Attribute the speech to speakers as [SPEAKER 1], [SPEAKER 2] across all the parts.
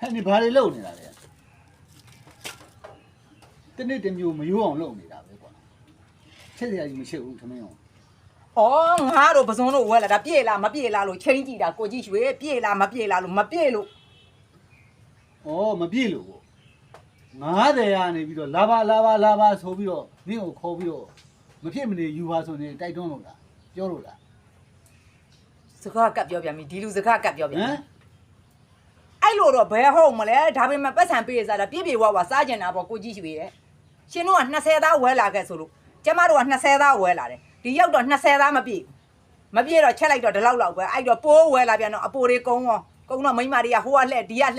[SPEAKER 1] 你爬的漏呢啦嘞，等你等就没有往漏呢啦，别管，现在就没吃什么用。
[SPEAKER 2] 哦，俺都不送了我了，他别啦，没别啦喽，亲戚的过去学，别啦，没别啦喽，没别喽。
[SPEAKER 1] 哦，没别了，俺这样呢，比如拉巴，手比如你有考比如，没骗me的，有话说呢，带动了啦，交了啦。
[SPEAKER 2] 这个干表表咪，地路这个干表表。
[SPEAKER 1] 嗯。
[SPEAKER 2] 哎，罗罗白好么嘞？他们不参比赛的，别我啥钱拿不过去学。现在那三大我来个走路，这马路那三大我来的，你要到那三大没比了，吃来到的老个，哎，到波我那边了，波的讲哦，讲那没嘛的呀，好来的呀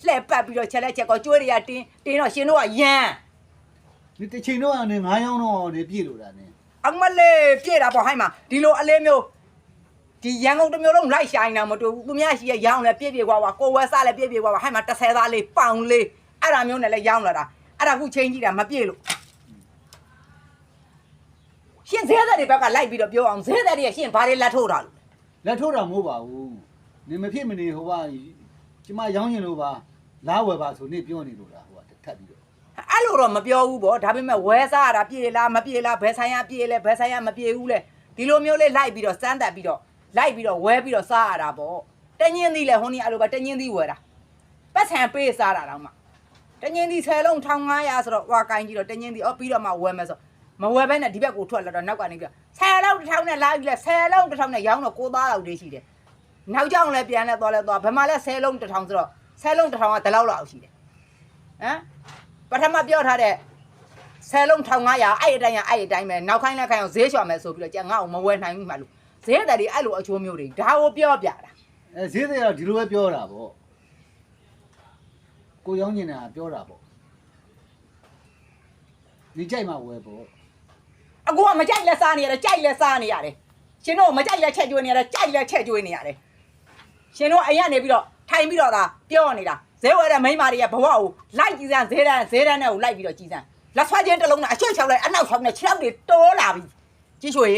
[SPEAKER 2] 来办比了吃来吃个做的呀，顶了现在烟。
[SPEAKER 1] 你这青岛呢，俺养了呢，别了啦呢。
[SPEAKER 2] 俺们嘞别了不还嘛，地路阿来没有。ဒီရန်ကုန်တစ်မျိုးလုံးလိုက်ဆိုင်နေတာမတူဘူးသူများရှိရရောင်းလဲပြည့်ပြည့်ဝဝကိုဝဲစားလဲပြည့်ပြည့်ဝဝဟဲ့မှာတစ်ဆယ်သားလေးပေါင်လေးအဲ့ဒါမျိုးနဲ့လဲရောင်းလာတာအဲ့ဒါခုချင်းကြီးတာမပြည့်လို့ရှင်ဈေးသက်တွေဘက်ကလိုက်ပြီးတော့ပြောအောင်ဈေးသက်တွေရှင်ဘာတွေလက်ထိုးတာလို့
[SPEAKER 1] လက်ထိုးတာမဟုတ်ပါဘူးနေမဖြစ်မနေဟိုကကျမရောင်းရင်လို့ပါလားဝယ်ပါဆိုနေပြောနေလို့လားဟိုကထပ်ပြီးတော့
[SPEAKER 2] အဲ့လိုတော့မပြောဘူးပေါ့ဒါပေမဲ့ဝဲစားရတာပြည့်လားမပြည့်လားဘယ်ဆိုင်ရပြည့်လဲဘယ်ဆိုင်ရမပြည့်ဘူးလဲဒီလိုမျိုးလေးလိုက်ပြီးတော့စမ်းတက်ပြီးတော့လိုက်ပြီးတော့ဝဲပြီးတော့စားရတာပေါ့တညင်းသီးလဲဟိုနေ့အဲ့လိုပဲတညင်းသီးဝယ်တာပတ်ဆံပေးစားတာတော့မှတညင်းသီး10လုံး1500ဆိုတော့ဟွာကိုင်းကြီးတော့တညင်းသီးပြီးတော့မှဝယ်မယ်ဆိုမဝယ်ဘဲနဲ့ဒီဘက်ကိုထွက်လာတော့နောက်ကနေပြီး10လုံး1000နဲ့လာပြီးလဲ10လုံး1000နဲ့ရောင်းတော့9သားလောက်လေးရှိတယ်နောက်ကြောင်လဲပြန်လဲသွားဘယ်မှာလဲ10လုံး1000ဆိုတော့10လုံး1000ကဒီလောက်လောက်ရှိတယ်ဟမ်ပထမပြောထားတဲ့10လုံး1500အဲ့အတိုင်းပဲနောက်ခိုင်းလဲခိုင်းအောင်ဈေးလျှော်မယ်ဆိုပြီးတော့ကျငါ့ကိုမဝယ်နိုင်ဘူးမှလို့ဈေးတယ်ဒီအဲ့လိုအချိုးမျိုးတွေဒါကိုပြောပြတာ
[SPEAKER 1] ဈေးတွေကဒီလိုပဲပြောတာပေါ့ကိုရောင်းနေတာပြောတာပေါ့ဒီကြိုက်မှဝယ်ပေါ့
[SPEAKER 2] အကူကမကြိုက်လဲစားနေရတယ်ကြိုက်လဲစားနေရတယ်ရှင်တို့မကြိုက်လဲချက်ကျွေးနေရတယ်ကြိုက်လဲချက်ကျွေးနေရတယ်ရှင်တို့အိမ်ကနေပြီးတော့ထိုင်ပြီးတော့သာပြောနေတာဈေးဝယ်တဲ့မိန်းမတွေကဘဝကိုလိုက်ကြည့်စမ်းဈေးတန်းနဲ့ကိုလိုက်ပြီးတော့ကြည့်စမ်းလက်ဆွဲချင်းတစ်လုံးနဲ့အချွတ်ချောက်လိုက်အနောက်ချောက်နဲ့6တွေတိုးလာပြီကြီးရွှေ